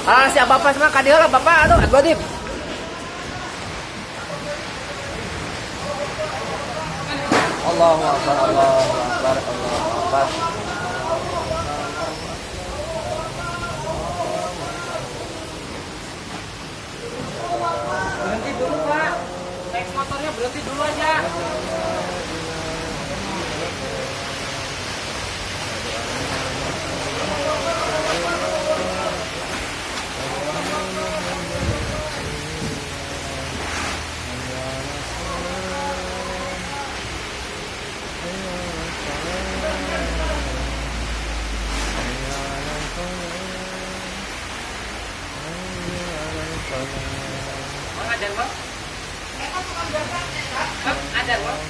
Ah, siap bapak semua kadieu lah bapak atuh Godip. Allahu akbar, Allahu akbar, Allahu akbar. Berhenti dulu, Pak. Naik motornya berhenti dulu aja. Bang ajar bang? Bang ajar bang?